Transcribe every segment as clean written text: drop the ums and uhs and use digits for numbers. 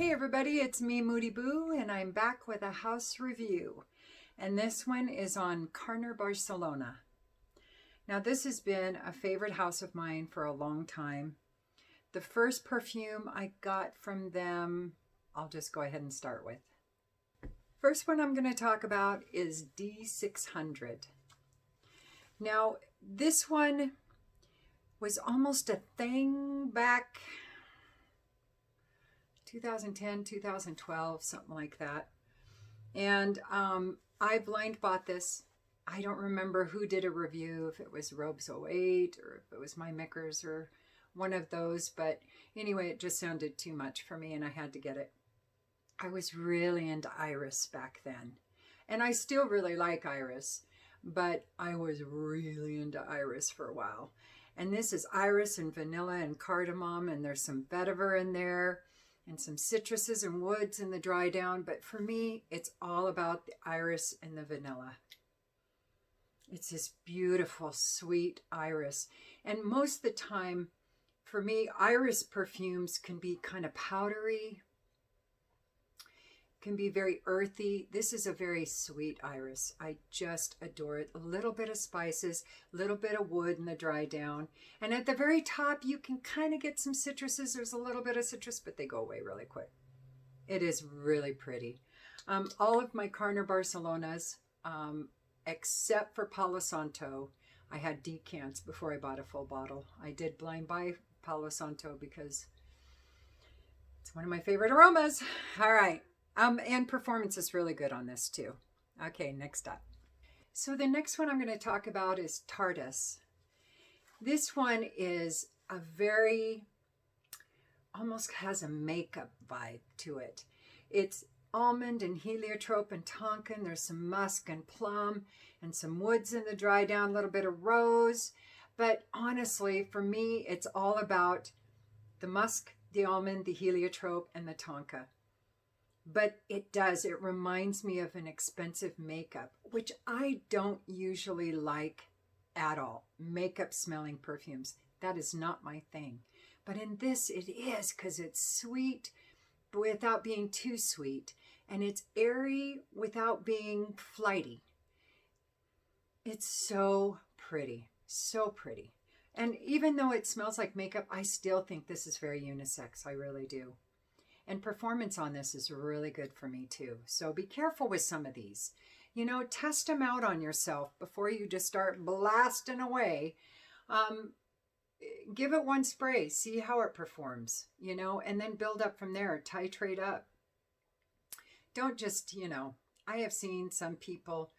Hey everybody, it's me, Moody Boo, and I'm back with a house review. And this one is on CARNER Barcelona. Now this has been a favorite house of mine for a long time. The first perfume I got from them, I'll just go ahead and start with. First one I'm going to talk about is D600. Now this one was almost a thing back 2010, 2012, something like that. And I blind bought this. I don't remember who did a review, if it was Robes 08 or if it was My Mickers or one of those. But anyway, it just sounded too much for me and I had to get it. I was really into Iris back then. And I still really like Iris, but I was really into Iris for a while. And this is Iris and vanilla and cardamom, and there's some vetiver in there, and some citruses and woods in the dry down. But for me, it's all about the iris and the vanilla. It's this beautiful, sweet iris. And most of the time, for me, iris perfumes can be kind of powdery, can be very earthy. This is a very sweet iris. I just adore it. A little bit of spices, a little bit of wood in the dry down. And at the very top, you can kind of get some citruses. There's a little bit of citrus, but they go away really quick. It is really pretty. All of my CARNER Barcelonas, except for Palo Santo, I had decants before I bought a full bottle. I did blind buy Palo Santo because it's one of my favorite aromas. All right. And performance is really good on this too. Okay, next up. So the next one I'm going to talk about is Tardes. This one is a very, almost has a makeup vibe to it. It's almond and heliotrope and tonka. There's some musk and plum and some woods in the dry down, a little bit of rose. But honestly, for me, it's all about the musk, the almond, the heliotrope, and the tonka. But it reminds me of an expensive makeup, which I don't usually like at all. Makeup smelling perfumes. That is not my thing. But in this, it is, because it's sweet but without being too sweet. And it's airy without being flighty. It's so pretty. So pretty. And even though it smells like makeup, I still think this is very unisex. I really do. And performance on this is really good for me too. So be careful with some of these. You know, test them out on yourself before you just start blasting away. Give it one spray, see how it performs, you know, and then build up from there, titrate up. Don't just, you know, I have seen some people,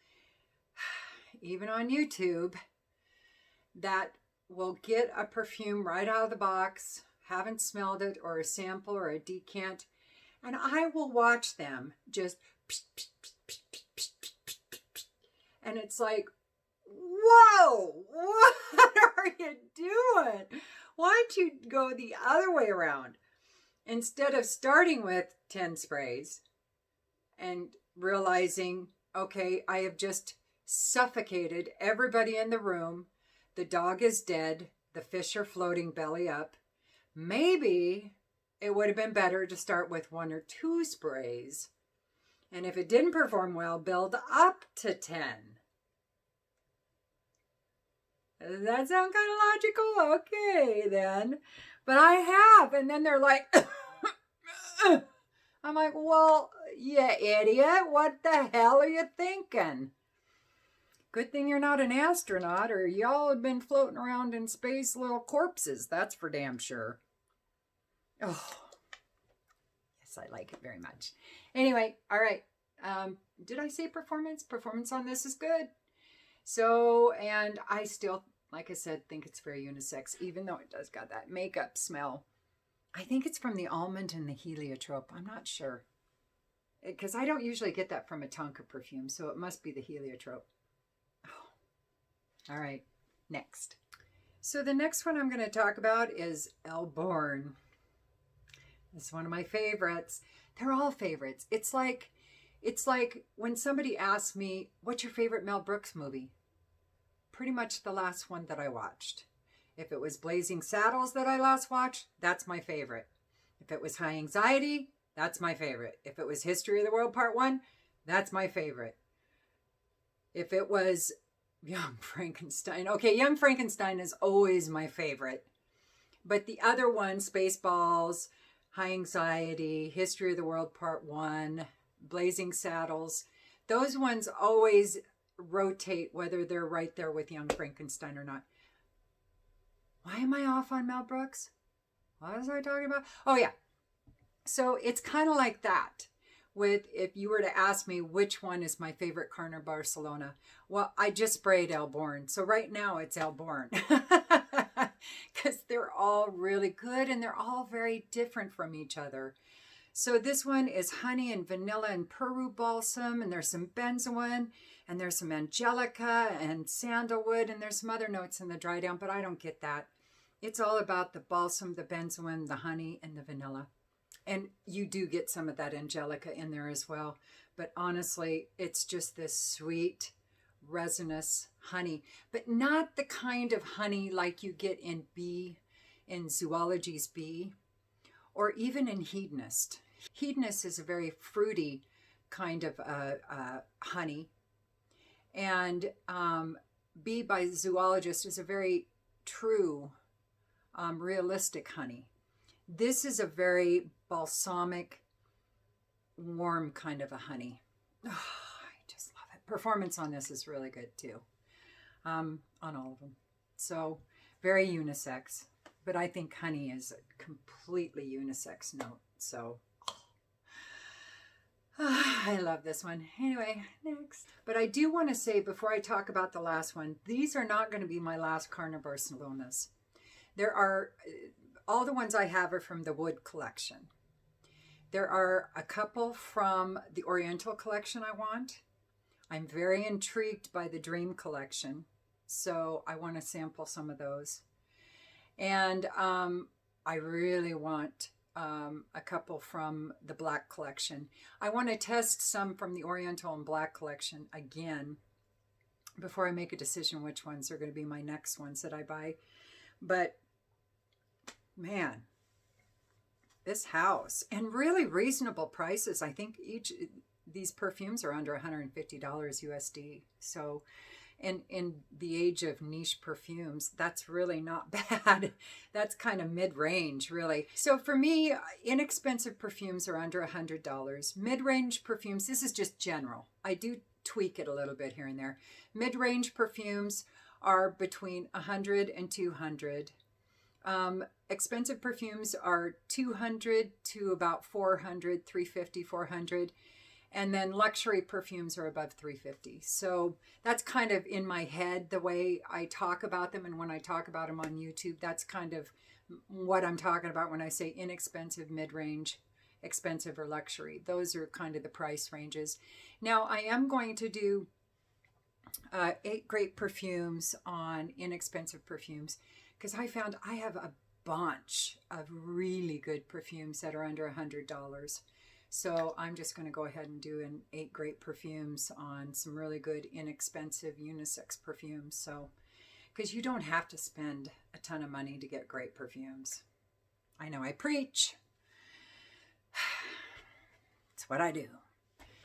even on YouTube, that will get a perfume right out of the box, haven't smelled it, or a sample or a decant, and I will watch them just and it's like, whoa, what are you doing? Why don't you go the other way around? Instead of starting with 10 sprays and realizing, okay, I have just suffocated everybody in the room. The dog is dead. The fish are floating belly up. Maybe it would have been better to start with 1 or 2 sprays. And if it didn't perform well, build up to 10. Does that sound kind of logical? Okay, then. But I have. And then they're like, I'm like, well, you idiot. What the hell are you thinking? Good thing you're not an astronaut, or y'all have been floating around in space little corpses. That's for damn sure. Oh, yes, I like it very much. Anyway, all right. Did I say performance? Performance on this is good. So, and I still, like I said, think it's very unisex, even though it does got that makeup smell. I think it's from the almond and the heliotrope. I'm not sure. Because I don't usually get that from a tonka perfume, so it must be the heliotrope. All right, next. So the next one I'm going to talk about is Elborn. It's one of my favorites. They're all favorites. It's like when somebody asks me, what's your favorite Mel Brooks movie? Pretty much the last one that I watched. If it was Blazing Saddles that I last watched, that's my favorite. If it was High Anxiety, that's my favorite. If it was History of the World Part 1, that's my favorite. If it was Young Frankenstein, okay, Young Frankenstein is always my favorite. But the other ones, Spaceballs, High Anxiety, History of the World Part 1, Blazing Saddles, those ones always rotate whether they're right there with Young Frankenstein or not. Why am I off on Mel Brooks? What was I talking about? Oh, yeah. So it's kind of like that. With, if you were to ask me which one is my favorite CARNER Barcelona, well, I just sprayed Elborn. So right now it's Elborn. Because they're all really good and they're all very different from each other. So this one is honey and vanilla and Peru balsam, and there's some benzoin, and there's some angelica and sandalwood, and there's some other notes in the dry down, but I don't get that. It's all about the balsam, the benzoin, the honey, and the vanilla. And you do get some of that angelica in there as well. But honestly, it's just this sweet, resinous honey. But not the kind of honey like you get in Zoology's Bee, or even in Hedonist. Hedonist is a very fruity kind of honey. And Bee by Zoologist is a very true, realistic honey. This is a very balsamic, warm kind of a honey. Oh, I just love it. Performance on this is really good too, on all of them. So very unisex, but I think honey is a completely unisex note. So I love this one. Anyway, next. But I do want to say before I talk about the last one, these are not going to be my last CARNER Barcelonas. There are, all the ones I have are from the Wood collection. There are a couple from the Oriental collection I want. I'm very intrigued by the Dream collection, so I want to sample some of those. And I really want a couple from the Black collection. I want to test some from the Oriental and Black collection again before I make a decision which ones are going to be my next ones that I buy. But man, this house, and really reasonable prices. I think these perfumes are under $150 USD. So in the age of niche perfumes, that's really not bad. That's kind of mid-range, really. So for me, inexpensive perfumes are under $100. Mid-range perfumes, this is just general. I do tweak it a little bit here and there. Mid-range perfumes are between $100 and $200. Expensive perfumes are $200 to about $400, $350, $400. And then luxury perfumes are above $350. So that's kind of in my head, the way I talk about them. And when I talk about them on YouTube, that's kind of what I'm talking about when I say inexpensive, mid-range, expensive, or luxury. Those are kind of the price ranges. Now, I am going to do 8 great perfumes on inexpensive perfumes, because I found I have a bunch of really good perfumes that are under $100. So I'm just going to go ahead and do an 8 great perfumes on some really good inexpensive unisex perfumes. So, because you don't have to spend a ton of money to get great perfumes. I know I preach. It's what I do.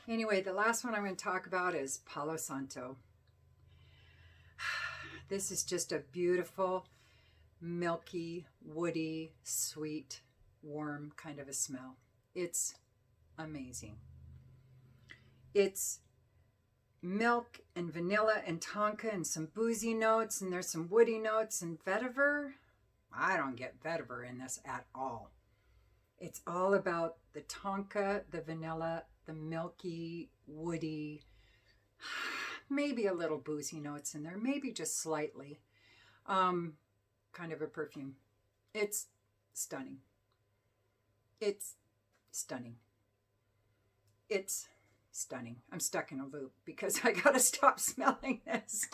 Anyway, the last one I'm going to talk about is Palo Santo. This is just a beautiful, milky, woody, sweet, warm kind of a smell. It's amazing. It's milk and vanilla and tonka and some boozy notes, and there's some woody notes and vetiver. I don't get vetiver in this at all. It's all about the tonka, the vanilla, the milky, woody, maybe a little boozy notes in there, maybe just slightly, kind of a perfume. It's stunning. It's stunning. It's stunning. I'm stuck in a loop because I gotta stop smelling this.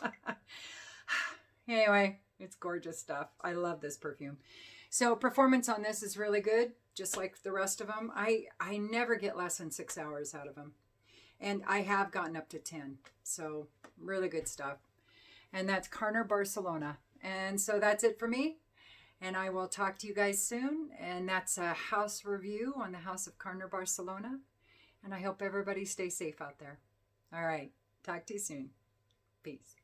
Anyway, it's gorgeous stuff. I love this perfume. So performance on this is really good, just like the rest of them. I never get less than 6 hours out of them. And I have gotten up to 10. So really good stuff. And that's CARNER Barcelona. And so that's it for me. And I will talk to you guys soon. And that's a house review on the house of CARNER Barcelona. And I hope everybody stays safe out there. All right. Talk to you soon. Peace.